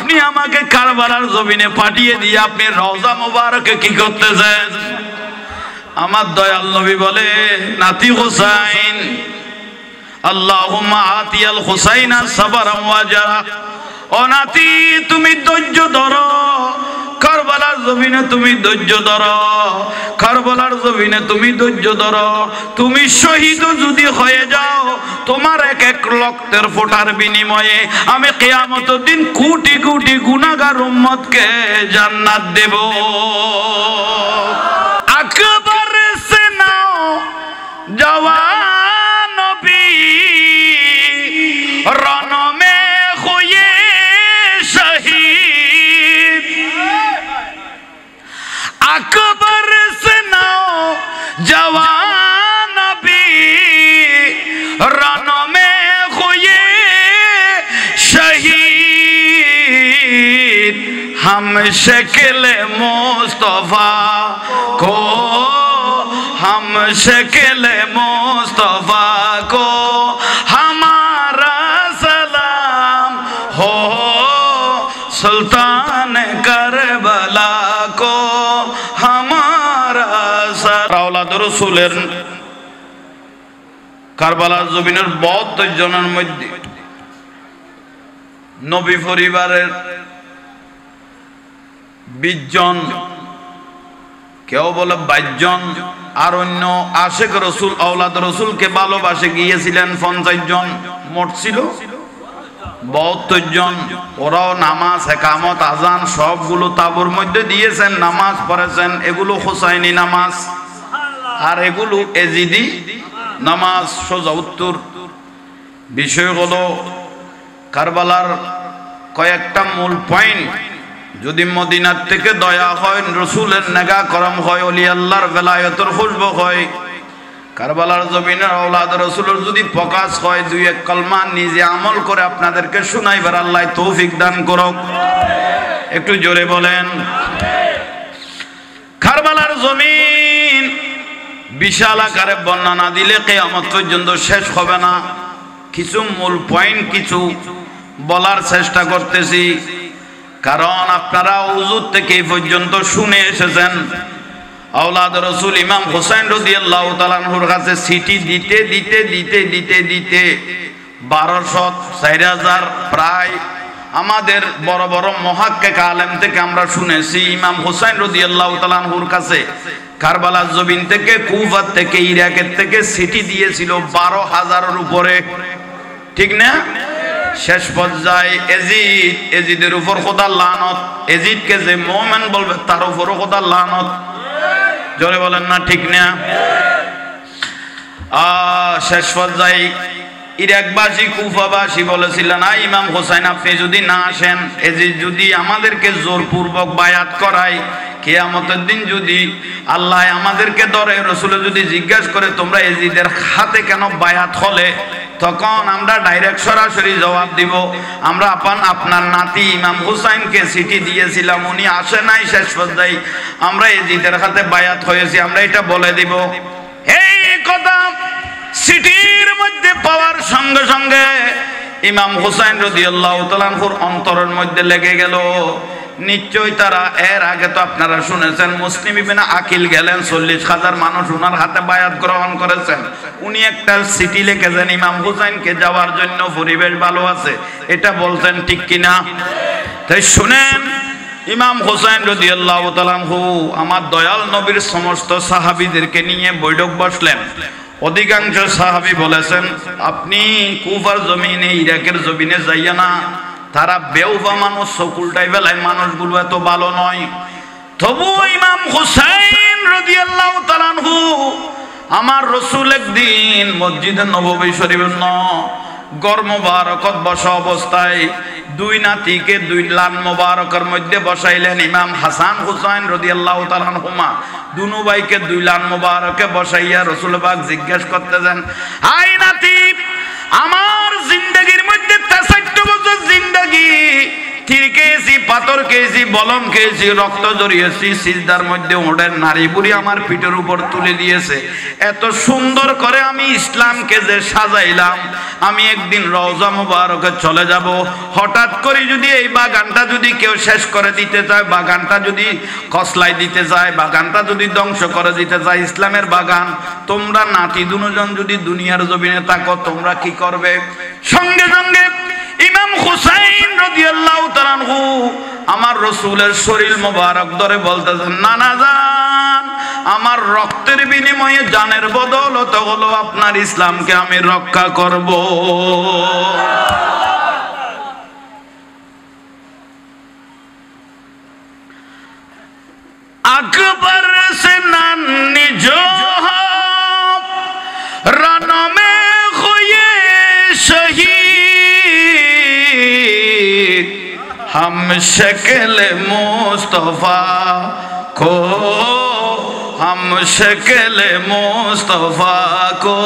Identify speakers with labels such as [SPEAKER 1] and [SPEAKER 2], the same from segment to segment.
[SPEAKER 1] আপনি আমাকে কারবালার জমিনে পাঠিয়ে দিয়ে আপনি রওজা মোবারকে কি করতেছেন? আমার দয়াল নবী বলে, নাতি হুসাইন, আল্লাহুম্মা আতিয়াল হুসাইনা সাবরাম ওয়া জারা। ও নাতি, তুমি ধৈর্য ধরো, কারবালার জমিনে তুমি ধৈর্য ধরো, কারবালার জমিনে তুমি ধৈর্য ধরো। তুমি শহীদ যদি হয়ে যাও, তোমার এক এক রক্তের ফোঁটার বিনিময়ে আমি কিয়ামতের দিন কোটি কোটি গুনাহগার উম্মতকে জান্নাত দেব। আকবার সে নাও জওয়ান নবী, রণ মে হুয়ে শহীদ। আকবার সে নাও জওয়ান নবী, রণ মে হুয়ে শহীদ। हम शक्ल मुस्तफा को, हम शक्ल मुस्तफा को हमारा सलाम हो, सुल्तान करबला को हमारा सलाम। औलाद रसूलेर কারবালার জমিনের 72 জনের মধ্যে নবী পরিবারের 20 জন, কেউ বলে 22 জন, আর অন্য আশিক রসুল আওলাদ রসুলকে ভালোবাসে গিয়েছিলেন 50 জন। মোট ছিল 72 জন। ওরাও নামাজ, একামত, আজান সবগুলো তাবুর মধ্যে দিয়েছেন, নামাজ পড়েছেন। এগুলো হুসাইনি নামাজ আর এগুলো এজিদি নামাজ। সোজা উত্তর। বিষয় হলো কারবালার কয়েকটা মূল পয়েন্ট। যদি মদিনার থেকে দয়া হয়, রসুলের নেগা করম হয়, ওলি আল্লাহর বেলায়েতের খুশবু হয়, কারবালার জমিনের আওলাদ রসুলের যদি প্রকাশ হয়, দুই এক কলমা নিজে আমল করে আপনাদেরকে শুনাইবার আল্লাহ তৌফিক দান করুক। একটু জোরে বলেন। কারবালার জমিন বিশাল আকারে বর্ণনা দিলে কিয়ামত পর্যন্ত শেষ হবে না। কিছু মূল পয়েন্ট কিছু বলার চেষ্টা করতেছি, কারণ আপনারা উজুর থেকে এই পর্যন্ত শুনে এসেছেন। আওলাদ রসুল ইমাম হুসাইন রাদিয়াল্লাহু তাআলা আনহুর কাছে চিঠি দিতে দিতে দিতে দিতে দিতে 1200 4000 প্রায় আমাদের বড় বড় মুহাক্কিক আলেম থেকে আমরা শুনেছি ইমাম হুসাইন রাদিয়াল্লাহু তাআলা আনহুর কাছে কারবালার জমিন থেকে, কুফা থেকে, ইরাকের থেকে চিঠি দিয়েছিল 12,000-এর উপরে, ঠিক না? শেষ পর্যায়ে এজিদের উপর খোদার লানত, এজিদকে যে মুমিন বলবে তার উপরও খোদার লানত। জোরে বলেন না ঠিক না? শেষ পর্যায়ে ইরাকবাসী, কুফাবাসী বলেছিলেন, ইমাম হোসেন আপনি যদি না আসেন, এজিদ যদি আমাদেরকে জোরপূর্বক বায়াত করায়, কিয়ামতের দিন যদি আল্লাহ আমাদেরকে ধরে, রসুল যদি জিজ্ঞাসা করে তোমরা এজিদের হাতে কেন বায়াত হলে, তখন আমরা ডাইরেক্ট সরাসরি জবাব দিব আমরা আপনার নাতি ইমাম হুসাইনকে চিঠি দিয়েছিলাম, উনি আসে নাই, শেষ পর্যায়ে আমরা এজিদের হাতে বায়াত হয়েছি, আমরা এটা বলে দিব। এই কথা চিঠির মধ্যে পাওয়ার সঙ্গে সঙ্গে ইমাম হুসাইন রাদিয়াল্লাহু তাআলা আনহুর অন্তরের মধ্যে লেগে গেল। নিশ্চয়ই তারা এর আগে তো আপনারা শুনেছেন মুসলিম ইবনে আকিল গেলেন, 40,000 মানুষ ওনার হাতে বায়াত গ্রহণ করেছেন। উনি একটা চিঠি লিখেছেন ইমাম হুসাইনকে যাওয়ার জন্য, পরিবেশ ভালো আছে, এটা বলছেন ঠিক কিনা? তাই শুনেন, ইমাম হুসাইন রাদিয়াল্লাহু তাআলা আনহু আমার দয়াল নবীর সমস্ত সাহাবীদেরকে নিয়ে বৈঠক বসলেন। অধিকাংশ সাহাবী বলেছেন আপনি কুফার জমিনে, ইরাকের জমিনে যাইয়া না, তারা বেউফা মানুষ, সকুলটাই বেলায় মানুষগুলো এত ভালো নয়। তবু ইমাম হুসাইন রাদিয়াল্লাহু তাআলা আনহু আমার রাসূল একদিন মসজিদে নববী শরীফের গড় মোবারকত বসা অবস্থায় দুই নাতিকে দুই লান মোবারকের মধ্যে বসাইলেন। ইমাম হাসান হুসাইন রাদিয়াল্লাহু তাআলা আনহুমা দুনো ভাইকে দুই লান মোবারকে বসাইয়া রাসূল পাক জিজ্ঞাসা করতেছেন, আই নাতি, আমার জিন্দেগির মধ্যে 63 বছর জিন্দেগি, তীর খেয়েছি, পাথর খেয়েছি, বলম খেয়েছি, রক্ত জড়িয়েছি, সিজদার মধ্যে ওদের নারী বুড়ি আমার পিঠের উপর তুলে দিয়েছে। এত সুন্দর করে আমি ইসলামকে যে সাজাইলাম, আমি একদিন রওজা মুবারকে চলে যাব, হঠাৎ করে যদি এই বাগানটা যদি কেউ শেষ করে দিতে চায়, বাগানটা যদি কসলাই দিতে চায়, বাগানটা যদি ধ্বংস করে দিতে চায়, ইসলামের বাগান, তোমরা নাতি দুজন যদি দুনিয়ার জমিনে থাকো তোমরা কি করবে? সঙ্গে সঙ্গে ইমাম হুসাইন রাদিয়াল্লাহু তাআলা আনহু আমার রাসূলের শরীর মোবারক ধরে বলতেছেন, নানা জান, আমার রক্তের বিনিময়ে জানের বদৌলত হলো আপনার ইসলামকে আমি রক্ষা করব। আকবর সে নানি जो रन में हुए शहीद, हम शक्ल मुस्तफा को, हम शक्ल मुस्तफा को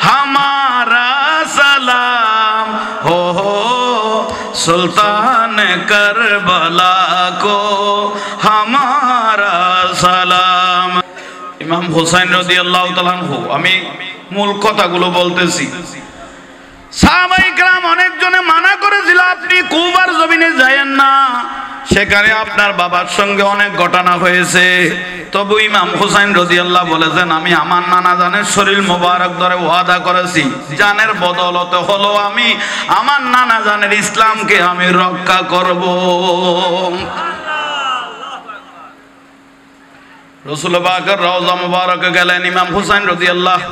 [SPEAKER 1] हमारा सलाम हो, सुल्तान करबला को हमारा सलाम। ইমাম হুসাইন রাদিয়াল্লাহু তাআলা আনহু, আমি মূল কথাগুলো বলতেছি। সাহাবায়ে কেরাম অনেকজনে মানা করেছিল আপনি কুফার জমিনে যায়েন না, সেখানে আপনার বাবার সঙ্গে অনেক ঘটনা হয়েছে। তবু ইমাম হুসাইন রাদিয়াল্লাহু বলেছেন, আমি আমার নানা জানের শরীর মোবারক ধরে ওয়াদা করেছি, জানের বদৌলতে হলো আমি আমার নানা জানের ইসলামকে আমি রক্ষা করব। রাসূল পাকের রওজা মুবারকে গেলেন ইমাম হুসাইন রাদিয়াল্লাহু,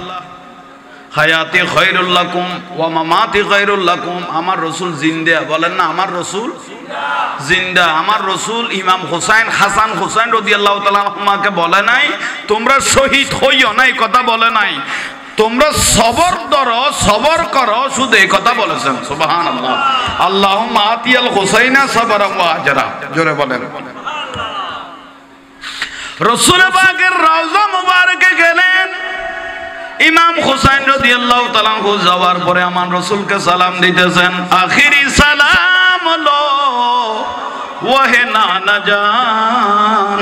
[SPEAKER 1] হায়াতি খায়রুল লাকুম ওয়া মামাতি খায়রুল লাকুম, আমার রাসূল জিন্দা, বলেন না আমার রাসূল জিন্দা। আমার রাসূল ইমাম হুসাইন হাসান হুসাইন রাদিয়াল্লাহু তাআলা আনহুমাকে বলে নাই তোমরা শহীদ হইও না, এই কথা বলে নাই, তোমরা সবর ধরো, সবর করো, শুধু এই কথা বলেছেন। সুবহানাল্লাহ। আল্লাহুম্মা আতিয়াল হুসাইনা সাবরা ওয়া আজরা, জোরে বলেন। রাসূল পাকের রওজা মুবারকে গেলেন ইমাম হুসাইন রাদিয়াল্লাহু তাআলা আনহু, যাওয়ার পরে আমার রাসূলকে সালাম দিতেছেন, আখিরি সালাম হলো ওহে নানা জান,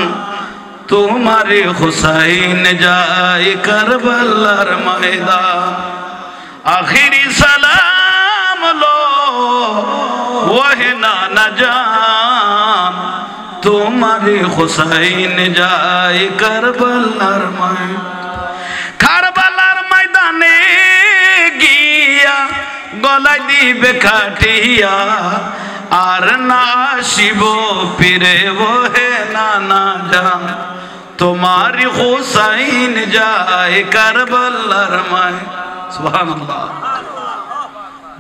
[SPEAKER 1] তোমারে হুসাইন যায় কারবালার ময়দান, আখিরি সালাম হলো ওহে নানা জান, তোমারে হুসাইন যায় কারবালার ময়দান। কারবালার ময়দানে গিয়া গলায় দিবে কাটিয়া, আর না আসিব ফিরে ওহে নানা জান, তোমারি হুসাইন যায় কারবালার ময়দান। সুবহানাল্লাহ।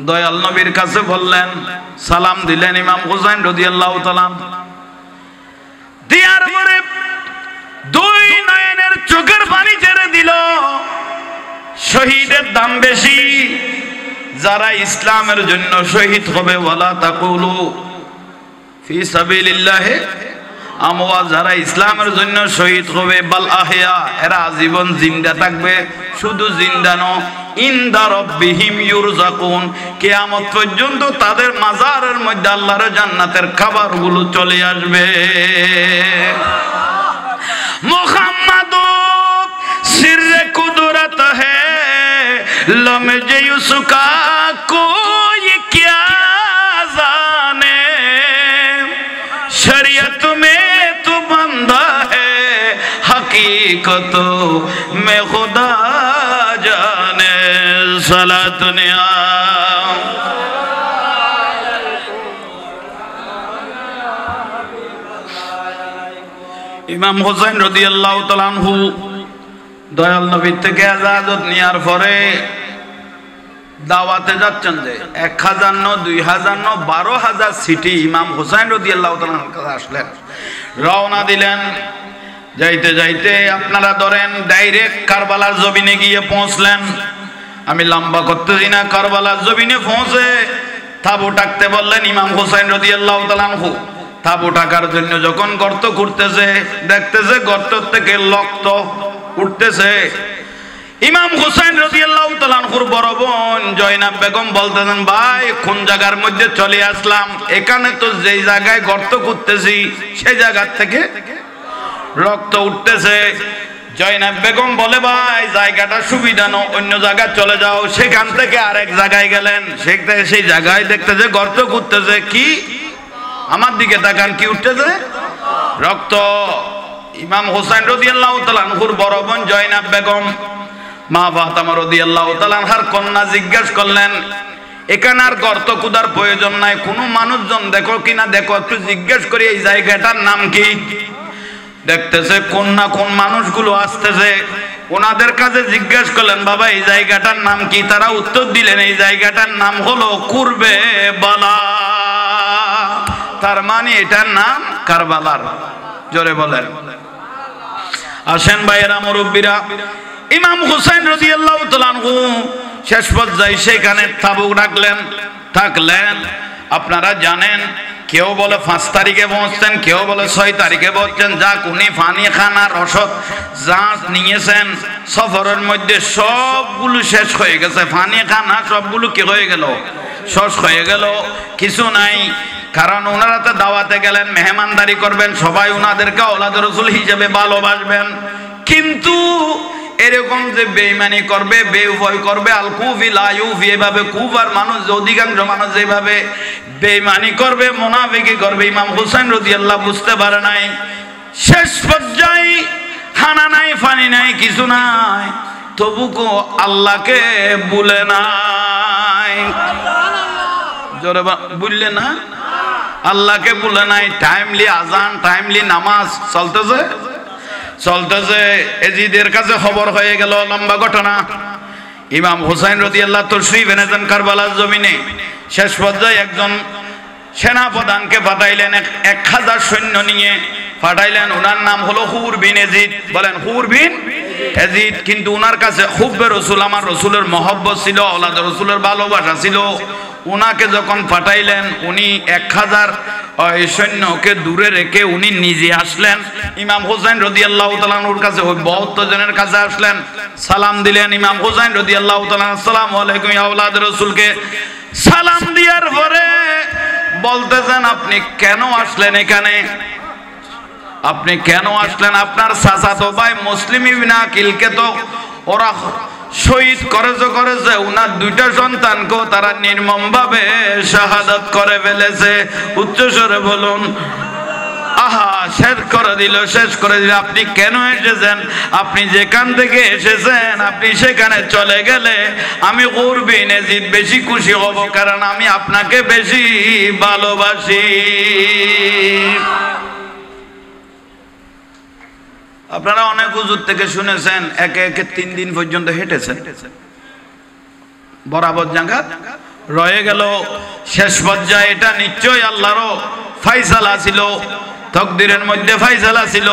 [SPEAKER 1] দয়াল নবীর কাছে বললেন, সালাম দিলেন ইমাম হুসাইন রাদিয়াল্লাহু তাআলা, দিয়ার পরে দুই নয়নের চোখের পানি ছেড়ে দিল। শহীদের দাম বেশি, যারা ইসলামের জন্য শহীদ হবে, ওয়ালা তাকুলু ফি সাবিলিল্লাহি আমওয়াত, যারা ইসলামের জন্য শহীদ হবে, বাল আহইয়া, এরা আজীবন জিন্দা থাকবে, শুধু জিন্দা নয়, ইনদা রাব্বিহিম ইউরযাকুন, কিয়ামত পর্যন্ত তাদের মাজারের মধ্যে আল্লাহর জান্নাতের খাবারগুলো চলে আসবে। মুহাম্মাদু সিররে কুদরত হে লমজে ইউসুকা কোই কিয়া জানে, শরিয়ত মে তু বন্দা হে হकीकत में खुदा जाने। सलात निया ইমাম হুসাইন রাদিয়াল্লাহু তাআলা আনহু দয়াল নবীর থেকে ইজাজত নেওয়ার পরে দাওয়াতে যাচ্ছেন, যে 1000 না 2000 না 12000 সিটি ইমাম হুসাইন রাদিয়াল্লাহু তাআলা কাছে আসলেন, রওনা দিলেন। যাইতে যাইতে আপনারা ধরেন ডাইরেক্ট কারবালার জমিনে গিয়ে পৌঁছলেন। আমি লম্বা করতেছি না, কারবালার জমিনে পৌঁছে তাবু টাকতে বললেন ইমাম হুসাইন রাদিয়াল্লাহু তাআলা আনহু। তাবু টাকার জন্য যখন গর্ত খুঁড়তেছে, দেখতেছে গর্ত থেকে রক্ত উঠতেছে। ইমাম হুসাইন রাদিয়াল্লাহু তাআলা আনহুর বড় বোন জয়নাব বেগম বলতেছেন, ভাই কোন জায়গার মধ্যে চলে আসলাম, এখানে তো যেই জায়গায় গর্ত খুঁড়তেছি সেই জায়গা থেকে রক্ত উঠতেছে। জয়নাব বেগম বলে ভাই জায়গাটা সুবিধা না, অন্য জায়গায় চলে যাও। সেখান থেকে আরেক জায়গায় গেলেন, সেই জায়গায় দেখতেছে গর্ত করতেছে। কি আমার দিকে তাকান, কি উঠতেছে? রক্ত। ইমাম হোসেন রাদিয়াল্লাহু তাআলা আনহুর বড় বোন জয়নাব বেগম মা ফাতেমা রাদিয়াল্লাহু তাআলা আনহার কন্যা জিজ্ঞাসা করলেন, এখানে আর গর্ত কুদার প্রয়োজন নাই, কোনো মানুষজন দেখো কিনা দেখো, একটু জিজ্ঞেস করি এই জায়গাটার নাম কি। দেখতেছে কোন না কোন মানুষগুলো আসতেছে, ওনাদের কাছে জিজ্ঞেস করলেন বাবা এই জায়গাটার নাম কি। তারা উত্তর দিলেন এই জায়গাটার নাম হলো কুরবে বালা, তার মানে এটার নাম কারবালার। জোরে বলেন। আসেন ভাইয়েরা মুরব্বীরা, ইমাম হুসাইন রাদিয়াল্লাহু তাআলা আনহু শেষ পর্যায়ে সেখানে তাবুক রাখলেন, থাকলেন। আপনারা জানেন কেউ বলে 5 তারিখে পৌঁছতেন, কেউ বলে 6 তারিখে পৌঁছতেন। যা উনি পানি খানা রসদ যা নিয়েছেন সফরের মধ্যে সবগুলো শেষ হয়ে গেছে। পানি খানা সবগুলো কি হয়ে গেল? শেষ হয়ে গেল, কিছু নাই। কারণ ওনারা তো দাওয়াতে গেলেন, মেহমানদারি করবেন, সবাই ওনাদেরকে আওলাদ রাসূল হিসেবে ভালোবাসবেন। কিন্তু এরকম যে বেঈমানি করবে, বেউফয় করবে, আল কুফি লা ইউফি, এভাবে কুফার মানুষ, অধিকাংশ মানুষ যেভাবে বেঈমানি করবে, মুনাফিকি করবে, ইমাম হুসাইন রাদিয়াল্লাহু বুঝতে পারে নাই। শেষ পর্যায়ে খানা নাই, পানি নাই, কিছু নাই, তবুও আল্লাহকে ভুলে নাই। জোরে বললে না, আল্লাহকে ভুলে নাই। টাইমলি আজান, টাইমলি নামাজ চলতেছে। এজিদের কাছে খবর হয়ে গেল, লম্বা ঘটনা। ইমাম হুসাইন রাদিয়াল্লাহু তাশরীফ এনেছেন কারবালার জমিনে। শেষ পর্যায়ে একজন সেনাপ্রধানকে পাঠাইলেন, 1000 সৈন্য নিয়ে পাঠাইলেন। ওনার নাম হলো হুর বিন এজিদ। বলেন হুর বিন এজিদ। কিন্তু ওনার কাছে হুব্বে রসুল, আমার রসুলের মহব্বত ছিল, আওলাদ রসুলের ভালোবাসা ছিল। উনাকে যখন পাঠাইলেন, উনি 1000 সৈন্যকে দূরে রেখে উনি নিজে আসলেন ইমাম হুসাইন রাদিয়াল্লাহু তাআলা আনহুর কাছে। ওই 72 জনের কাছে আসলেন, সালাম দিলেন। ইমাম হুসাইন রাদিয়াল্লাহু তাআলা আসসালামু আলাইকুম ইয়া আওলাদ রাসূলকে সালাম দেওয়ার পরে বলতেছেন আপনি কেন আসলেন এখানে? আপনি কেন আসলেন? আপনার চাচাতো ভাই মুসলিম ইবনে আকিলকে তো ওরা শহীদ করেছে, উনার 2টা সন্তানকেও তারা নির্মমভাবে শাহাদাত করে ফেলেছে। উচ্চস্বরে বলুন আহা, শেষ করে দিল। আপনি কেন এসেছেন? আপনি যেখান থেকে এসেছেন আপনি সেখানে চলে গেলে আমি হুর বিন এজিদ বেশি খুশি হব, কারণ আমি আপনাকে বেশি ভালোবাসি। আপনারা অনেক হুজুর থেকে শুনেছেন একে একে 3 দিন পর্যন্ত হেঁটেছেন, বরাবর জায়গা রয়ে গেল। শেষ পর্যায়ে এটা নিশ্চয়ই আল্লাহরও ফায়সালা ছিল, তকদিরের মধ্যে ফায়সালা ছিল।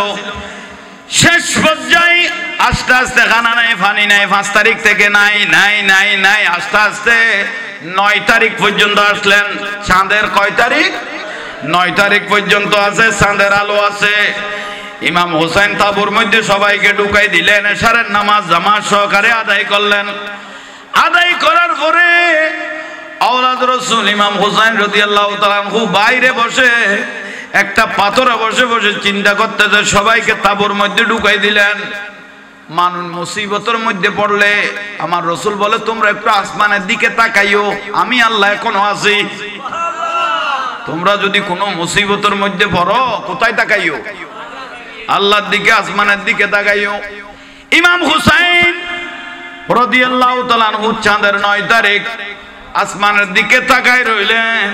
[SPEAKER 1] শেষ পর্যায়ে আস্তে আস্তে খানা নাই, পানি নাই, 5 তারিখ থেকে নাই নাই নাই নাই, আস্তে আস্তে 9 তারিখ পর্যন্ত আসলেন। চাঁদের কয় তারিখ? 9 তারিখ পর্যন্ত আছে, চাঁদের আলো আছে। ইমাম হুসাইন তাবুর মধ্যে সবাইকে ঢুকাই দিলেন, এশারের নামাজ জামাত সহকারে আদায় করলেন। আদায় করার পরে আওলাদ রাসূল ইমাম হুসাইন রাদিয়াল্লাহু তাআলা আনহু বাইরে বসে একটা পাথরে বসে বসে চিন্তা করতেছে। সবাইকে তাবুর মধ্যে ঢুকাই দিলেন। মানুষ মুসিবতের মধ্যে পড়লে আমার রাসূল বলে তোমরা একটু আসমানের দিকে তাকাইও, আমি আল্লাহ এখনো আছি। তোমরা যদি কোনো মুসিবতের মধ্যে পড়ো কোথায় তাকাইও? আল্লাহর দিকে, আসমানের দিকে তাকাইও। ইমাম হুসাইন রাদিয়াল্লাহু তাআলা আনহু চাঁদের 9 তারিখ আসমানের দিকে তাকায় রইলেন।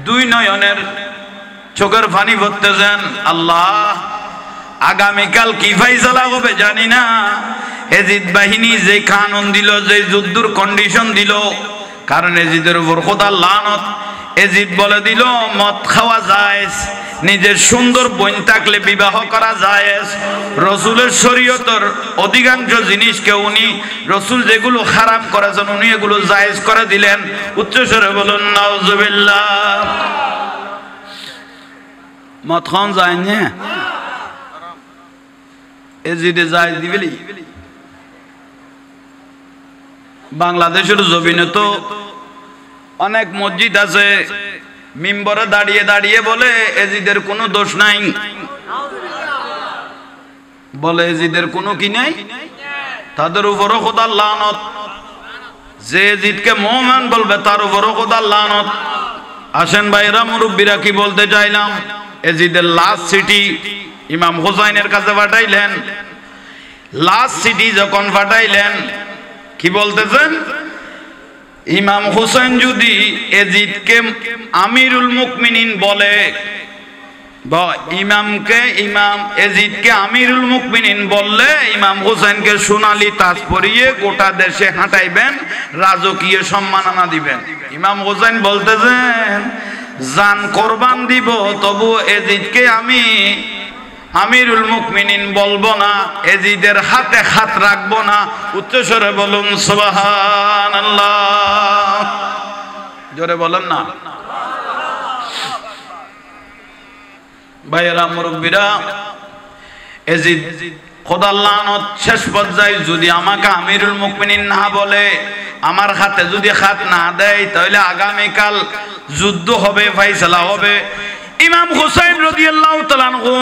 [SPEAKER 1] 2 নয়নের চোখের পানি পড়তেছেন। আল্লাহ, আগামীকাল কি ফায়সালা হবে জানি না। এজিদ বাহিনী যে কানুন দিল, যে যুদ্ধের কন্ডিশন দিল, কারণ এজিদের উপর খোদার লানত। এজিদ বলে দিল মদ খাওয়া জায়েজ, নিজের সুন্দর বোন থাকলে বিবাহ করা জায়েজ। রসুলের শরীয়তের অধিকাংশ জিনিসকে উনি, রসুল যেগুলো হারাম করেছেন উনি এগুলো জায়েজ করে দিলেন। উচ্চস্বরে বলুন নাউজুবিল্লাহ। মদ খাওয়া যায় না, এজিদে জায়েজ দিবেলি। বাংলাদেশের জমিনে তো অনেক মসজিদ আছে, মিম্বরে দাঁড়িয়ে দাঁড়িয়ে বলে এজিদের কোনো দোষ নাই। বলে এজিদের কোনো কি নাই, তাদের উপরও খোদার লানত। যে এজিদকে মুমিন বলবে তার উপরও খোদার লানত। আসেন ভাইরা মুরব্বীরা, কি বলতে চাইলাম, এজিদের লাস্ট চিঠি ইমাম হুসাইনের কাছে পাঠাইলেন। লাস্ট চিঠি যখন পাঠাইলেন, কি বলতেছেন, ইমাম হুসাইন যদি এজিদকে আমিরুল মুকমিনিন বলে, বা ইমাম এজিদকে আমিরুল মুকমিনিন বললে ইমাম হুসাইনকে সোনালী তাজ পরিয়ে গোটা দেশে হাঁটাইবেন, রাজকীয় সম্মাননা দিবেন। ইমাম হুসাইন বলতেছেন জান কোরবান দিব, তবু এজিদকে আমি আমিরুল মুকমিনিন বলবো না, এজিদের হাতে হাত রাখবো না। উচ্চস্বরে বলুন সুবহানাল্লাহ, জোরে বলেন না। ভাইয়েরা মুরব্বীরা, এজিদ খোদার লানত শেষ পর্যায়ে যদি আমাকে আমিরুল মুকমিনিন না বলে, আমার হাতে যদি হাত না দেয়, তাহলে আগামীকাল যুদ্ধ হবে, ফাইসালা হবে। ইমাম হুসাইন রাদিয়াল্লাহু তাআলা আনহু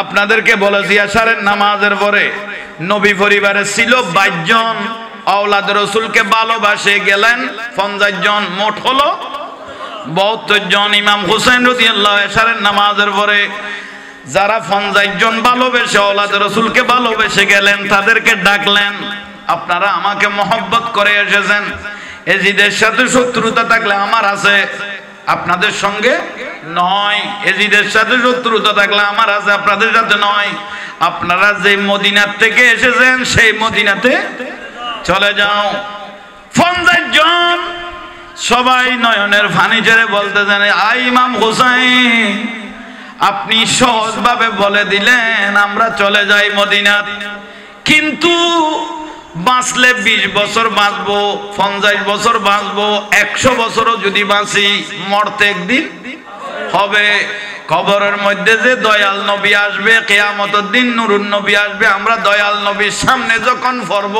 [SPEAKER 1] আপনাদেরকে বলেছি, আশারের নামাজের পরে নবী পরিবারে ছিল 22 জন, আওলাদ রাসূলকে ভালোবাসে গেলেন 50 জন, মোট হলো 72 জন। ইমাম হুসাইন রাদিয়াল্লাহু আশারের নামাজের পরে যারা 50 জন ভালোবেসে আওলাদ রাসূলকে ভালোবেসে গেলেন, তাদেরকে ডাকলেন, আপনারা আমাকে মহব্বত করে এসেছেন, এজিদের সাথে শত্রুতা থাকলে আমার আছে, আপনাদের সঙ্গে নয়। এজিদের সাথে শত্রুতা থাকলে আমার আছে, আপনাদের সাথে নয়। আপনারা যে মদিনার থেকে এসেছেন সেই মদিনাতে চলে যাও। 50 জন সবাই নয়নের পানি ছেড়ে বলতেছেন, আই ইমাম হুসাইন, আপনি সহজভাবে বলে দিলেন আমরা চলে যাই মদিনাত, কিন্তু বাঁচলে 20 বছর বাঁচবো, 50 বছর বাঁচবো, 100 বছরও যদি বাঁচি, মরতে একদিন হবে। কবরের মধ্যে যে দয়াল নবী আসবে, কিয়ামতের দিন নূরুন নবী আসবে, আমরা দয়াল নবীর সামনে যখন পড়ব,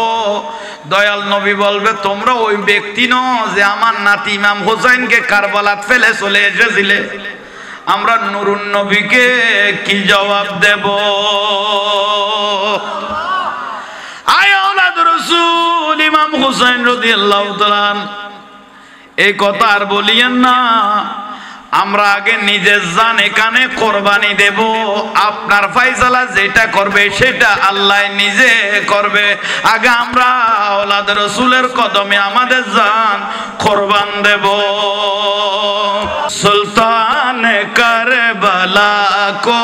[SPEAKER 1] দয়াল নবী বলবে তোমরা ওই ব্যক্তি নও যে আমার নাতি ইমাম হুসাইনকে কারবালাত ফেলে চলে এসেছিলে। আমরা নূরুন নবীকে কি জবাব দেব? আয় আওলাদ রাসূল ইমাম হুসাইন রাদিয়াল্লাহু তাআলা, এই কথা আর বলিয়েন না। আমরা আগে নিজের জান এখানে কোরবানি দেব, আপনার ফয়সালা যেটা করবে সেটা আল্লাহ নিজে করবে। আগে আমরা আওলাদ রাসূলের কদমে আমাদের জান কোরবান দেব। সুলতান কারবালা কো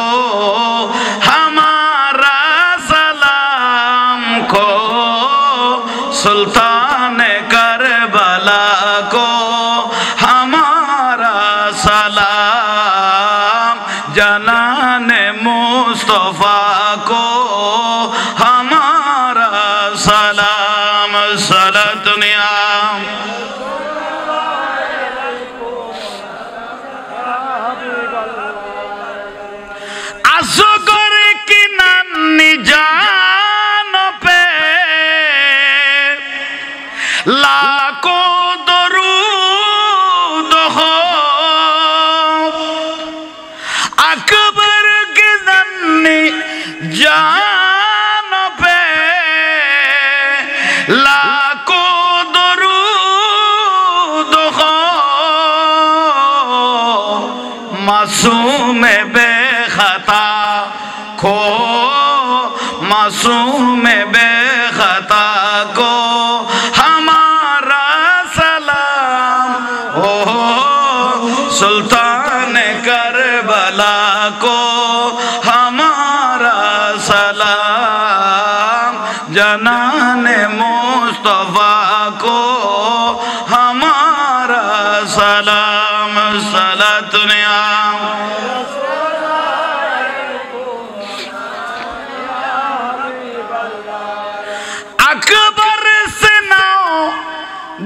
[SPEAKER 1] হামারা সালাম কো, সুলতান কারবালা কো হামারা সালাম, জানানে মুস্তফা কো হামারা সালাম। সালাতুনিয়া আসগর কি নান্নি জান পে লাখো দরুদ হো, আকবর কি নান্নি জান পে লাখো দরুদ হো, মাসুম বেখতা खो मासूम बेखता को हमारा सलाम। ओ सुल्तान करबला को हमारा सलाम, जनाने मुस्तफा को हमारा सलाम। सलातुनिया अकबर से नाओ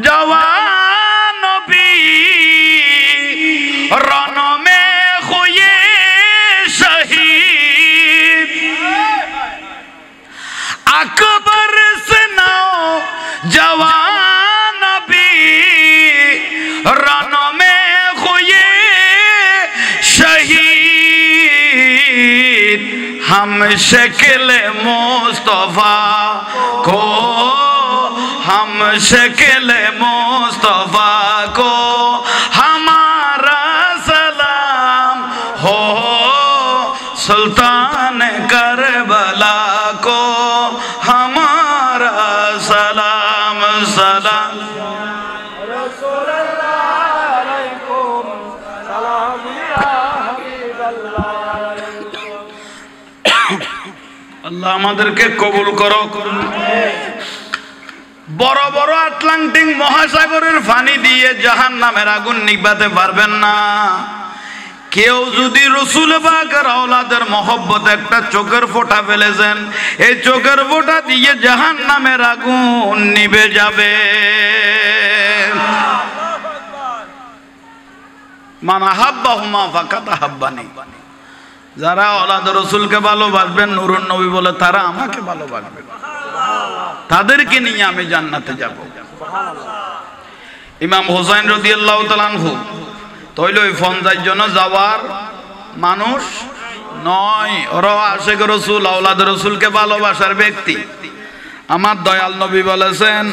[SPEAKER 1] जवान भी रनों में हुए शहीद, अकबर से नाओ जवान भी रनों में हम शक्ल मुस्तफा को, हम शक्ल मुस्तफा को हमारा सलाम हो, सुल्तान करबला को हमारा सलाम सलाम। আল্লাহ আমাদেরকে কবুল করো। বড় বড় আটলান্টিক মহাসাগরের পানি দিয়ে জাহান্নামের আগুন নিভাতে পারবেন না। কেউ যদি রাসূল পাকের আওলাদের মহব্বতে একটা চোখের ফোঁটা ফেলেছেন, এই চোখের ফোঁটা দিয়ে জাহান্নামের আগুন নিভে যাবে। মান আহাব্বাহুমা ফাকাদ আহাব্বানি। যারা আওলাদ রাসূলকে ভালোবাসবেন, নূরুন নবী বলে তারা আমাকে ভালোবাসবে, তাদেরকে নিয়ে আমি জান্নাতে যাব। ইমাম হুসাইন রাদিয়াল্লাহু তাআলা আনহু তৈল ওই ফনজার জন্য যাওয়ার মানুষ নয়, ওরা আশিক রাসূল, আওলাদ রাসূলকে ভালোবাসার ব্যক্তি। আমার দয়াল নবী বলেছেন,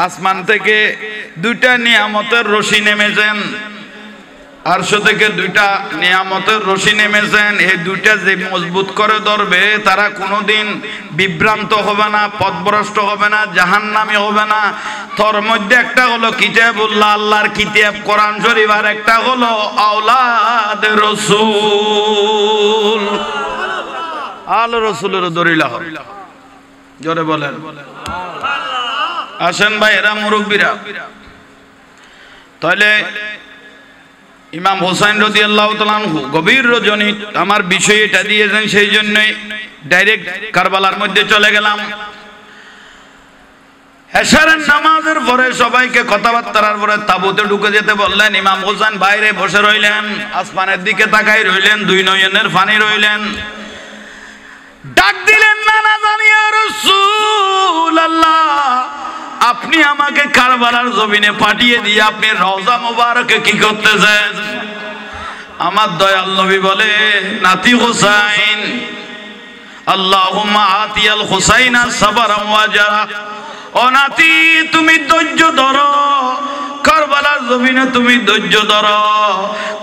[SPEAKER 1] আসমান থেকে দুইটা নিয়ামতের রশি নেমেছেন, আরশ থেকে দুইটা নিয়ামতের রশি নেমেছেন। এই দুইটা যে মজবুত করে ধরবে তারা কোনোদিন বিভ্রান্ত হবে না, পথভ্রষ্ট হবে না, জাহান্নামী হবে না। তোর মধ্যে একটা হলো কিতাবুল্লাহ, আল্লাহর কিতাব কোরআন শরীফ, আর একটা হলো আওলাদ রাসূল। আল রাসূলের দরিলা হবে, জোরে বলেন। আসেন ভাই, এরা মুরব্বীরা। তাহলে ইমাম হুসাইন রাদিয়াল্লাহু তাআলা আনহু গভীর রজনী আমার বিষয় এটা দিয়েছেন, সেই জন্যই ডাইরেক্ট কারবালার মধ্যে চলে গেলাম। এশারের নামাজের পরে সবাইকে কথাবার্তার পরে তাঁবুতে ঢুকে যেতে বললেন। ইমাম হুসাইন বাইরে বসে রইলেন, আসমানের দিকে তাকাই রইলেন, দুই নয়নের পানি রইলেন। ডাক দিলেন, না না জানি ইয়া রাসূলুল্লাহ, আপনি আমাকে কারবালার জমিনে পাঠিয়ে দিয়ে আপনি রওজা মোবারকে কি করতেছেন? আমার দয়াল নবী বলে, নাতি হুসাইন, আল্লাহুম্মা আতিয়াল হুসাইনা সাবরাম ওয়া জারা। ও নাতি, তুমি ধৈর্য ধরো, কারবালার জমিনে তুমি ধৈর্য ধরো,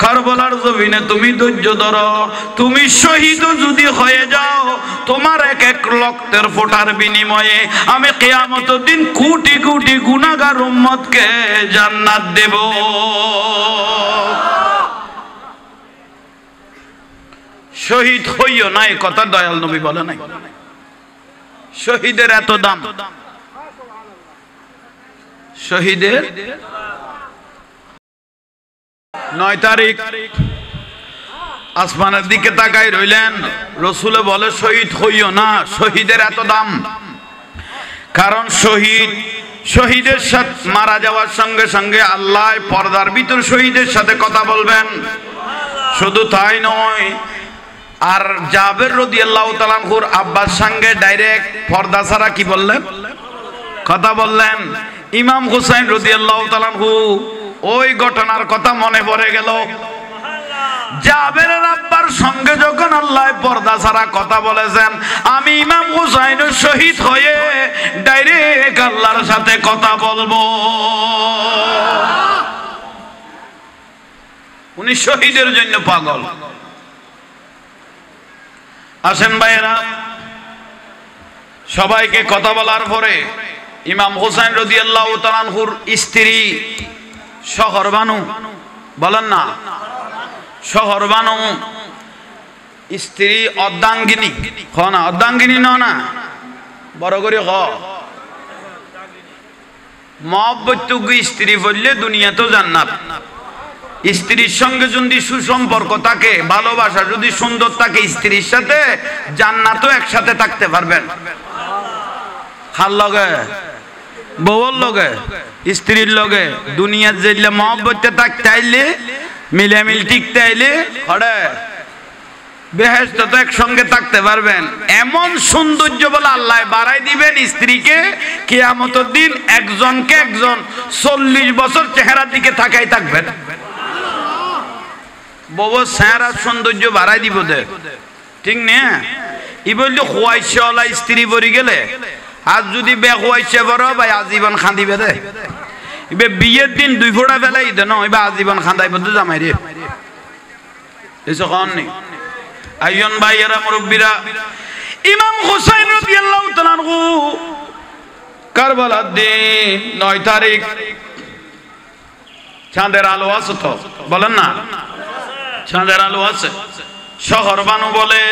[SPEAKER 1] কারবালার জমিনে তুমি ধৈর্য ধরো। তুমি শহীদ যদি হয়ে যাও, তোমার এক এক রক্তের ফোঁটার বিনিময়ে আমি কিয়ামতের দিন কোটি কোটি গুনাহগার উম্মতকে জান্নাত দেব। শহীদ হইও না, এই কথা দয়াল নবী বলে নাই। শহীদের এত দাম, শহীদের 9 তারিখ আসমানের দিকে তাকাই রইলেন, রসুলে বলে শহীদ হইও না, শহীদের এত দাম। কারণ শহীদের সাথে মারা যাওয়ার সঙ্গে সঙ্গে আল্লাহ পর্দার ভিতর শহীদের সাথে কথা বলবেন। শুধু তাই নয়, আর জাবের রাদিয়াল্লাহু তাআলা আনহুর আব্বার সঙ্গে ডাইরেক্ট পর্দা ছাড়া কি বললেন? কথা বললেন। ইমাম হুসাইন রাদিয়াল্লাহু তাআলা আনহু ওই ঘটনার কথা মনে পড়ে গেল। জাবেরের আব্বার সঙ্গে যখন আল্লাহ পর্দা ছাড়া কথা বলেছেন, আমি ইমাম হুসাইন শহীদ হয়ে ডাইরেক্ট আল্লাহর সাথে কথা বলবো। উনি শহীদের জন্য পাগল। আসেন ভাইয়েরা, সবাইকে কথা বলার পরে ইমাম হুসাইন রাদিয়াল্লাহু তাআলা আনহুর স্ত্রী শহরবানু, বলেন না শহরবানু, স্ত্রী অর্ধাঙ্গিনী, হ না অর্ধাঙ্গিনী না, বড় করে হ, মহব্বতযোগ্য স্ত্রী বললে দুনিয়া তো জান্নাত। স্ত্রীর সঙ্গে যদি সুসম্পর্ক থাকে, ভালোবাসা যদি সুন্দর থাকে স্ত্রীর সাথে, জান্নাতও একসাথে থাকতে পারবেন। কার লগে? বউর লগে, স্ত্রীর লগে। দুনিয়ার যেলে মহব্বতে থাকতে আইলে, মিলামিল টিকতে আইলে হরে বেহেশতে তো একসঙ্গে থাকতে পারবেন। এমন সৌন্দর্য বলে আল্লাহ বাড়াই দিবেন স্ত্রীকে, কিয়ামতের দিন একজনকে একজন 40 বছর চেহারার দিকে তাকাই থাকবেন। বউ চেহারার সৌন্দর্য বাড়াই দিব দে, ঠিক না? ই বললি খোয়াইছে ওলা স্ত্রী বরি গেলে আজ যদি বে খোয়াইছে বড় ভাই আজীবন খান্দিবে দে ইবে বিয়ের দিন 2 ফোঁটা বেলা ইদে ন ইবে আজীবন খান্দাইব তো জামাই রে এসো কোন নেই আইয়ন ভাইয়েরা মুরব্বিরা ইমাম হুসাইন রাদিয়াল্লাহু তাআলা আনহু কারবালার দিন 9 তারিখ চাঁদের আলো আছে তো বলেন না চাঁদের আলো আছে শহর বানু বলে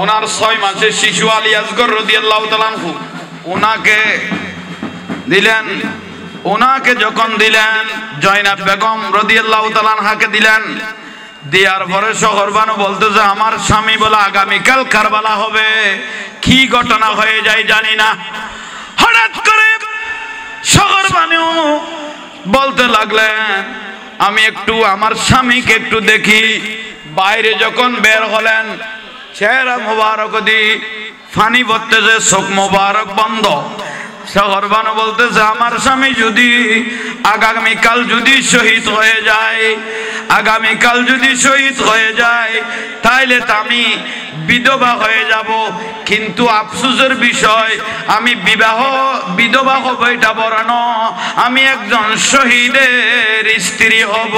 [SPEAKER 1] ওনার 6 মাসের শিশু আলী আসগর রাদিয়াল্লাহু তাআলা আনহু ওনাকে দিলেন ওনাকে যখন দিলেন জয়নাব বেগম রাদিয়াল্লাহু তাআলা আনহাকে দিলেন দেওয়ার পরে শহর বানু বলতেছে আমার স্বামী বলে আগামীকাল কারবালা হবে কি ঘটনা হয়ে যায় জানি না হঠাৎ করে শহর বানু বলতে লাগলেন আমি একটু আমার স্বামীকে একটু দেখি বাইরে যখন বের হলেন চেহারা মোবারক দি ফানি পড়তেছে চোখ মোবারক বন্ধ শহর বানু বলতেছে আমার স্বামী যদি আগামীকাল যদি শহীদ হয়ে যায় আগামীকাল যদি শহীদ হয়ে যায় তাইলে তো আমি বিধবা হয়ে যাব কিন্তু আফসোসের বিষয় আমি বিধবা হব এটা বড় না আমি একজন শহীদের স্ত্রী হব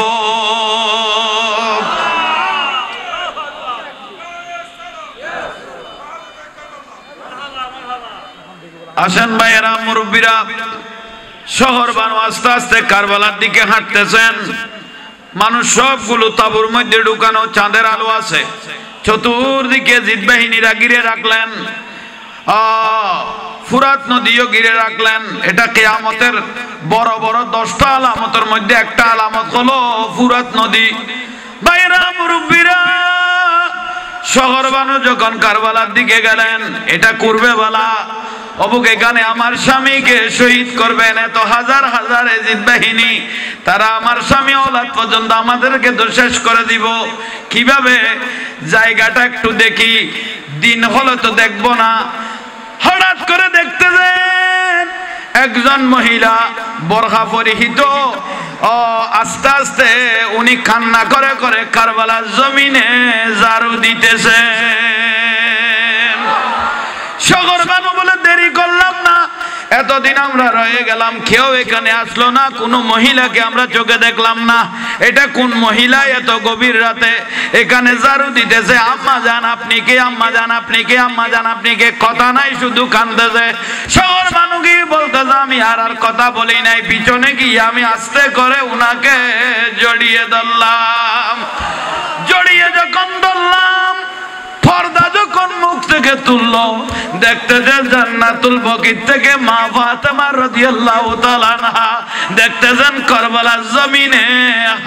[SPEAKER 1] আসেন ভাইয়েরা মুরব্বীরা শহর বানু আস্তে আস্তে কারবালার দিকে হাঁটতেছেন মানুষ সবগুলো তাঁবুর মধ্যে ঢুকানো চাঁদের আলো আছে চতুর্দিকে জিদ বাহিনীরা ঘিরে রাখলেন ফুরাত নদীও ঘিরে রাখলেন এটা কিয়ামতের বড় বড় 10টা আলামতের মধ্যে একটা আলামত হলো ফুরাত নদী ভাইয়েরা মুরব্বীরা শহর বানু যখন কারবালার দিকে গেলেন এটা করবে বলা অবুক এখানে আমার স্বামীকে শহীদ করবেন এত হাজার হাজার এজিদ বাহিনী তারা আমার স্বামী ওলাদ পর্যন্ত আমাদেরকে তো শেষ করে দিব কিভাবে জায়গাটা একটু দেখি দিন হলো তো দেখবো না হঠাৎ করে দেখতে দেন একজন মহিলা বোরখা পরিহিত আস্তে আস্তে উনি কান্না করে করে কারবালার জমিনে ঝাড়ু দিতেছে শহর বানু বলে দেরি করলাম না এতদিন আমরা রয়ে গেলাম কেউ এখানে আসলো না কোনো মহিলাকে আমরা চোখে দেখলাম না এটা কোন মহিলা এত গভীর রাতে এখানে ঝাড়ু দিতেছে আম্মা জান আপনি কে আম্মা জান আপনি কে আম্মা জান আপনি কে কথা নাই শুধু কাঁদতেছে শহর বানু কি বলতেছে আমি আর কথা বলি নাই পিছনে গিয়ে আমি আস্তে করে উনাকে জড়িয়ে ধরলাম জড়িয়ে যখন ধরলাম পর্দা যখন মুখ থেকে তুললো দেখতে যে জান্নাতুল বকির থেকে মা ফাতেমা রাদিয়াল্লাহু তাআলা আনহা দেখতেছেন কারবালার জমিনে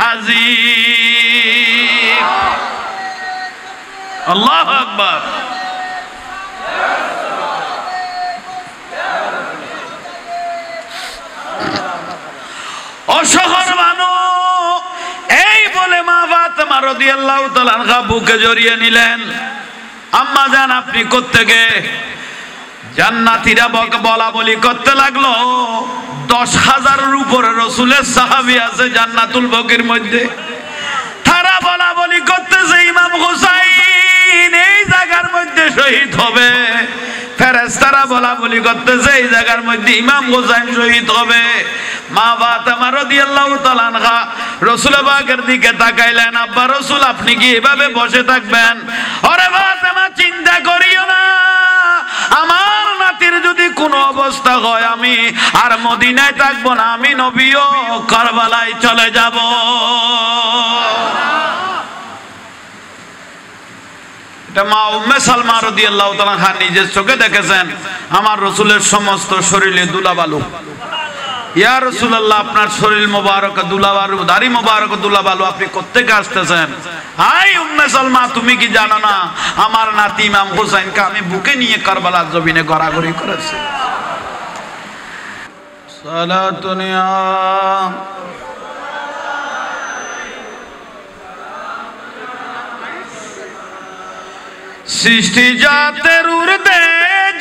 [SPEAKER 1] হাজির আল্লাহু আকবার অশহর বানু এই বলে মা ফাতেমা রাদিয়াল্লাহু তাআলা আনহা বুকে জড়িয়ে নিলেন আম্মা জান আপনি কোত্থেকে জান্নাতীরা বলা বলি করতে লাগলো 10,000-এর উপরে রাসূলের সাহাবী আছে জান্নাতুল বকির মধ্যে তারা বলা বলি করতেছে ইমাম হুসাইন এই জায়গার মধ্যে শহীদ হবে ফেরেশতারা বলা বলি করতেছে এই জায়গার মধ্যে ইমাম হুসাইন শহীদ হবে মা ফাতেমা রাদিয়াল্লাহু তাআলা আনহা রাসূল পাকের দিকে তাকাইলেন আব্বা রাসূল আপনি কি এভাবে বসে থাকবেন আরে ফাতেমা চিন্তা করিও না আমার নাতির যদি কোনো অবস্থা হয় আমি আর মদিনায় থাকবো না আমি নবীও কারবালায় চলে যাব এটা মা উম্মে সালমা রাদিয়াল্লাহু তাআলা আনহা নিজের চোখে দেখেছেন আমার রাসূলের সমস্ত শরীরে দুলাবালু ইয়া রাসূলুল্লাহ আপনার শরীর মোবারক দুলাবালু দাড়ি মোবারক দুলাবালু আপনি কোত্থেকে আসতেছেন আই উম্মে সালমা তুমি কি জানো না আমার নাতি ইমাম হুসাইনকে আমি বুকে নিয়ে কারবালার জমিনে গড়াগড়ি করেছি সালাতুন ইয়া সৃষ্টি জাতের ঊর্ধ্বে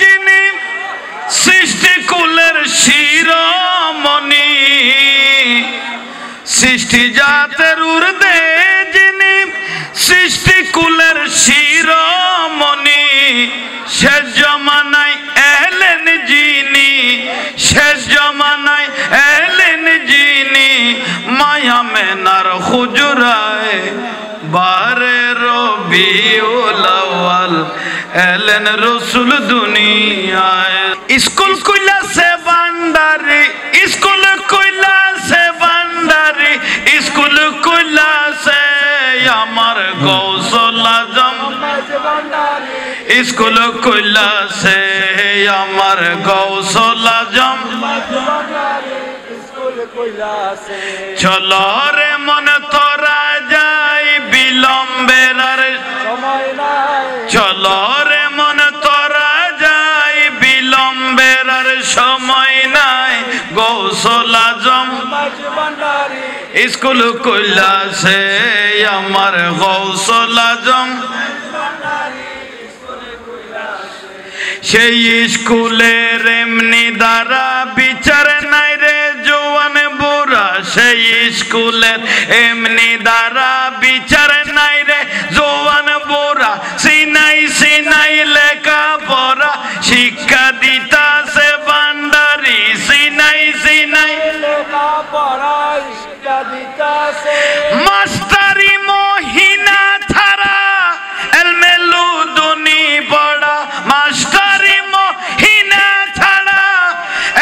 [SPEAKER 1] যিনি সৃষ্টি কুলের শিরোমণি সৃষ্টি জাতের ঊর্ধ্বে যিনি সৃষ্টি কুলের শিরোমণি আমেনার হুজরায় বারে রবিউল আউয়াল এলেন রাসূল দুনিয়ায়। স্কুল কইলাছে ভান্ডারি, স্কুল কইলাছে ভান্ডারি, স্কুল কইলাছে আমার গৌসুল আজম, স্কুল কইলাছে আমার গৌসুল আজম। চলো রে মন তোরা যাই বিলম্বের আর সময় নাই, চলো রে মন তোরা যাই বিলম্বের আর সময় নাই। গৌসুল আজম স্কুল কইলাছে আমার গৌসুল আজম। সেই স্কুলের এমনি দ্বারা বিচার নাই রে জওয়ান বুড়া, সেই স্কুলের এমনি দ্বারা বিচার নাই রে জওয়ান বুড়া। সিনাই সিনাই লেখা পড়া শিক্ষা দিতাছে ভান্ডারি, সিনাই সিনাই লেখা পড়া শিক্ষা দিতাছে। মাস্টারি মহিনা ছাড়া এলমেলু দুনি পড়া, মাস্টারি মহিনা ছাড়া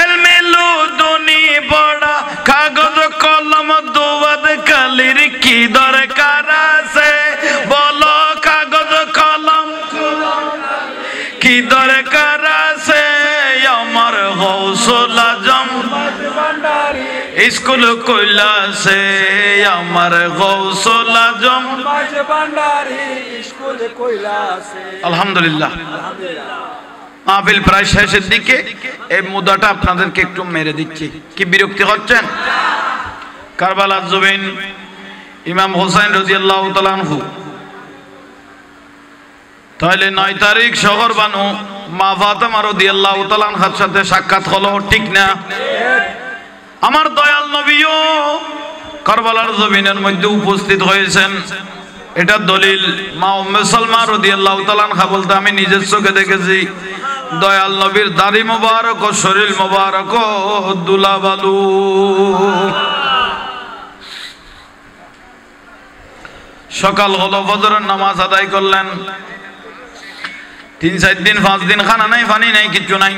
[SPEAKER 1] এলমেলু দুনি পড়া। কাগজ কলম দুয়াদ কালির কি দরকার আছে বলো, কাগজ কলম কি দরকার আছে আমার গৌসুল আজম। স্কুল কইলাছে আমার গৌসুল আজম। আলহামদুলিল্লাহ, মাহফিল প্রায় শেষের দিকে। এই মুদ্রাটা আপনাদেরকে একটু মেরে দিচ্ছি, কি বিরক্তি হচ্ছেন? কারবালার জমিন ইমাম হোসেন রাদিয়াল্লাহু তাআলা আনহু, তাহলে 9 তারিখ শহর বানু মা ফাতেমা রাদিয়াল্লাহু তাআলা আনহার সাথে সাক্ষাৎ হলো, ঠিক না? আমার দয়াল নবীও কারবালার জমিনের মধ্যে উপস্থিত হয়েছেন। এটা দলিল মা উম্মে সালমা রাদিয়াল্লাহু তাআলা আনহা বলতে আমি নিজের চোখে দেখেছি দয়াল নবীর দাড়ি মোবারক ও শরীর মোবারক দুলাবালু। সকাল হলো, ফজরের নামাজ আদায় করলেন। 3-4 দিন 5 দিন খানা নাই, পানি নাই, কিচ্ছু নাই।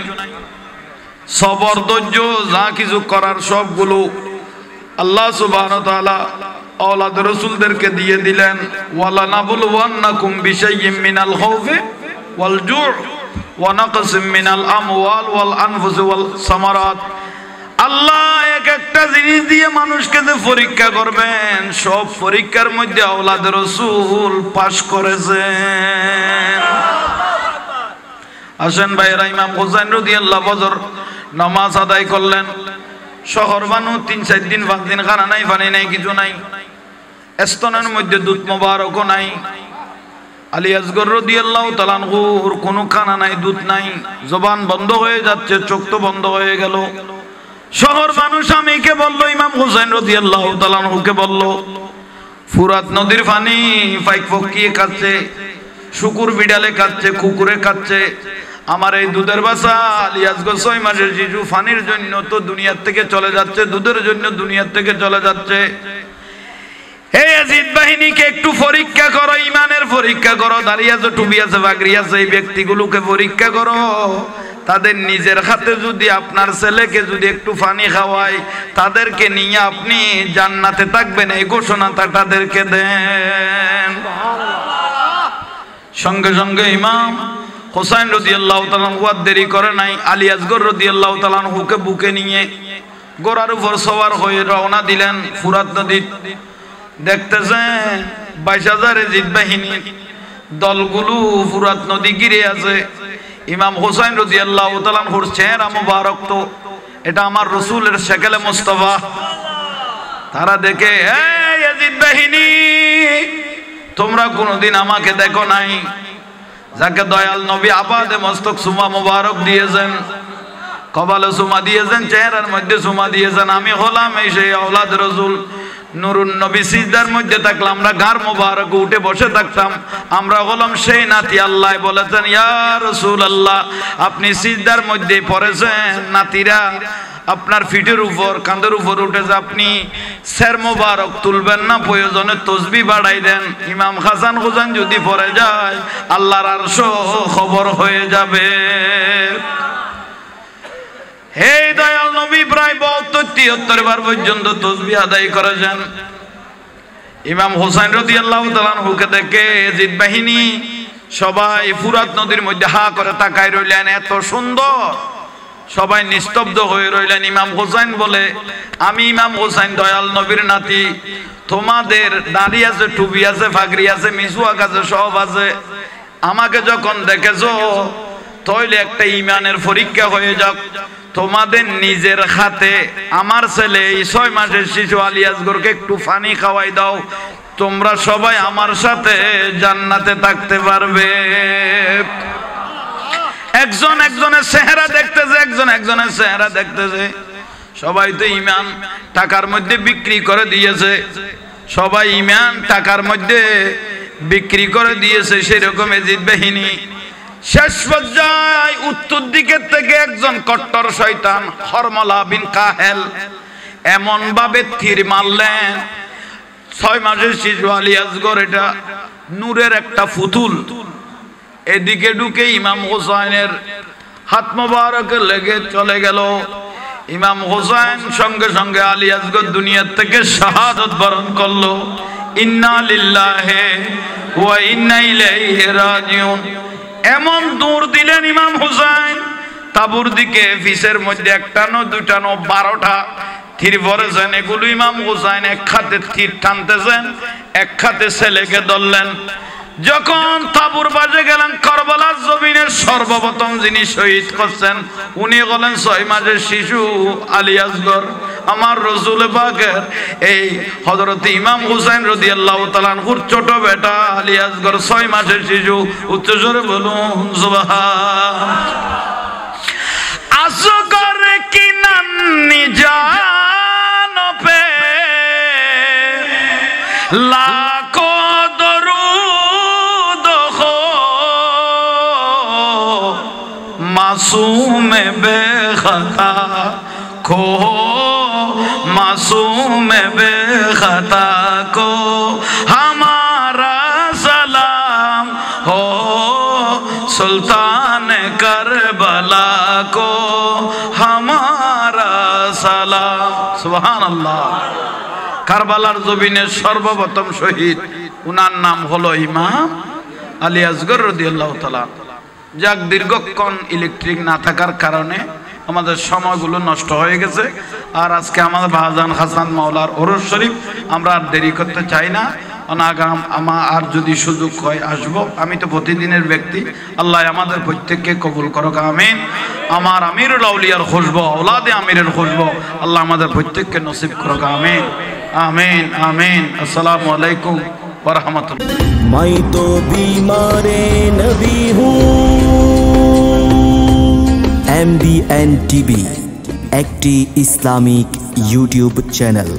[SPEAKER 1] সবর ধৈর্য যা কিছু করার সবগুলো আল্লাহ সুবহানাহু ওয়া তাআলা আওলাদ রাসূলদেরকে দিয়ে দিলেন। ওয়ালা নাবলুওয়ান্নাকুম বিশাইয়্যিম মিনাল খাউফি ওয়াল জু' ওয়া নাকসিম মিনাল আমওয়াল ওয়াল আনফুসি ওয়াল সামারাত। আল্লাহ এক একটা জিনিস দিয়ে মানুষকে যে পরীক্ষা করবেন, সব পরীক্ষার মধ্যে আওলাদ রাসূল পাশ করেছেন। আসেন ভাইরা, ইমাম হোসেন রাদিয়াল্লাহু ফজর নামাজ আদায় করলেন। শহর বানু 3-4 দিন 5 দিন খানা নাই, পানি নাই, কিছু নাই। স্তনের মধ্যে দুধ মোবারকও নাই। আলী আসগর রাদিয়াল্লাহু তাআলা আনহুর কোনো খানা নাই, দুধ নাই, জবান বন্ধ হয়ে যাচ্ছে, চোখ তো বন্ধ হয়ে গেল। শহর মানুষ স্বামীকে বলল, ইমাম হোসেন রাদিয়াল্লাহু তাআলা আনহুকে বলল, ফুরাত নদীর পানি পাইক ফকিয়ে খাচ্ছে, শুকুর বিড়ালে খাচ্ছে, কুকুরে খাচ্ছে। আমার এই দুধের বাসা আলী আসগর 6 মাসের শিশু পানির জন্য তো দুনিয়ার থেকে চলে যাচ্ছে, দুধের জন্য দুনিয়ার থেকে চলে যাচ্ছে। হে ইয়াজিদ বাহিনীকে একটু পরীক্ষা করো, ইমানের পরীক্ষা করো। দাঁড়িয়ে আছে, টুপি আছে, পাগড়ি আছে, এই ব্যক্তিগুলোকে পরীক্ষা করো। তাদের নিজের হাতে যদি আপনার ছেলেকে যদি একটু পানি খাওয়ায়, তাদেরকে নিয়ে আপনি জান্নাতে থাকবেন, এই ঘোষণাটা তাদেরকে দেন। সঙ্গে সঙ্গে ইমাম হোসেন রাদিয়াল্লাহু তাআলা আনহু দেরি করে নাই, আলী আসগর রাদিয়াল্লাহু তাআলা আনহুকে বুকে নিয়ে ঘোড়ার উপর সওয়ার হয়ে রওনা দিলেন ফুরাত নদী। দেখতেছেন 22,000 জিদ বাহিনীর দলগুলো ফুরাত নদী ঘিরে আছে। ইমাম হোসেন রাদিয়াল্লাহু তাআলা আনহুর চেহারা মোবারক তো এটা আমার রাসূলের শাকলে মুস্তাফা। তারা দেখে, এই ইয়াজিদ বাহিনী, তোমরা কোনোদিন আমাকে দেখো নাই, যাকে দয়াল নবী আবাদে মস্তক সুমা মোবারক দিয়েছেন, কপালে সুমা দিয়েছেন, চেহারার মধ্যে সুমা দিয়েছেন। আমি হলাম এই সেই আওলাদ রাসূল। নুরুন নবী সিজদার মধ্যে থাকলে আমরা গার মোবারক উঠে বসে থাকতাম, আমরা হলাম সেই নাতি। আল্লাহ বলেছেন, ইয়া রাসূলুল্লাহ, আপনি সিজদার মধ্যে পড়েছেন, নাতিরা আপনার ফিটের উপর কাঁধের উপর উঠে যে আপনি সের মোবারক তুলবেন না, প্রয়োজনে তসবিহ বাড়াই দেন। ইমাম হাসান হুসাইন যদি পড়ে যায় আল্লাহর আরশ খবর হয়ে যাবে। হে দয়াল নবী প্রায় 72-73 বার পর্যন্ত তসবিহ আদায় করেছেন। ইমাম হুসাইন রাদিয়াল্লাহু তাআলা আনহুকে দেখে ইয়াজিদ বাহিনী সবাই ফুরাত নদীর মধ্যে হা করে তাকায় রইলেন, এত সুন্দর, সবাই নিস্তব্ধ হয়ে রইলেন। ইমাম হুসাইন বলে, আমি ইমাম হুসাইন দয়াল নবীর নাতি, তোমাদের দাড়ি আছে, টুপি আছে, ফাগরি আছে, মিসওয়াক আছে, সব আছে, আমাকে যখন দেখেছো তাহলে একটা ইমানের পরীক্ষা হয়ে যাক, তোমাদের নিজের হাতে আমার ছেলে এই 6 মাসের শিশু আলী আসগরকে একটু পানি খাওয়াই দাও, তোমরা সবাই আমার সাথে জান্নাতে থাকতে পারবে। একজন একজনের চেহারা দেখতেছে, একজন একজনের চেহারা দেখতেছে। সবাই তো ইমান টাকার মধ্যে বিক্রি করে দিয়েছে, সবাই ইমান টাকার মধ্যে বিক্রি করে দিয়েছে। সেরকম ইয়াজিদ বাহিনী শেষ পর্যায়ে উত্তর দিকের থেকে একজন কট্টর শয়তান হরমলা বিন কাহেল এমন ভাবে তীর মারলেন, 6 মাসের শিশু আলী আসগর এটা নূরের একটা ফুতুল, এদিকে ঢুকে ইমাম হুসাইনের হাত মোবারকে লেগে চলে গেল। ইমাম হুসাইন সঙ্গে সঙ্গে আলী আসগর দুনিয়ার থেকে শাহাদাত বরণ করলো। ইন্না লিল্লাহি ওয়া ইন্না ইলাইহি রাজিউন। এমন দৌড় দিলেন ইমাম হুসাইন, তাবুর দিকে ফিসের মধ্যে একটা নো দুটা নো 12টা তীর ভরেছেন। এগুলো ইমাম হুসাইন এক হাতে তীর টানতেছেন, এক হাতে ছেলেকে ধরলেন। যখন তাবুর বাজে গেলেন, কারবালার জমিনের সর্বপ্রথম যিনি শহীদ করছেন উনি হলেন 6 মাসের শিশু আলী আসগর। আমার রাসূল পাকের এই হযরত ইমাম হুসাইন রাদিয়াল্লাহু তাআলা আনহুর ছোট বেটা আলী আসগর 6 মাসের শিশু। উচ্চস্বরে বলুন সুবহান। আসগর কি নান্নি জান পে লাখো দরুদ হো, मासूम बेखता को, मासूम बेखता को हमारा सलाम हो, सुल्तान करबला को हमारा सलाम। सुभान अल्लाह। কারবালার জমিনের সর্বপ্রথম শহীদ, উনার নাম হলো ইমাম আলী আসগর রাদিয়াল্লাহু তাআলা। যাক, দীর্ঘক্ষণ ইলেকট্রিক না থাকার কারণে আমাদের সময়গুলো নষ্ট হয়ে গেছে। আর আজকে আমাদের বাহাজান হাসান মাওলার ওরস শরীফ, আমরা আর দেরি করতে চাই না। অনাগাম আর যদি সুযোগ হয় আসবো। আমি তো প্রতিদিনের ব্যক্তি, আল্লাহ আমাদের প্রত্যেককে কবুল করুক, আমিন। আমার আমিরুল আউলিয়ার খুশবু, আওলাদে আমিরের খুশবু আল্লাহ আমাদের প্রত্যেককে নসিব করুক, আমিন আমিন আমিন। আসসালামু আলাইকুম ওয়া রাহমাতুল্লাহ।
[SPEAKER 2] मैं तो बीमारे नबी हूँ। MBN TV একটি ইসলামিক ইউটিউব চ্যানেল।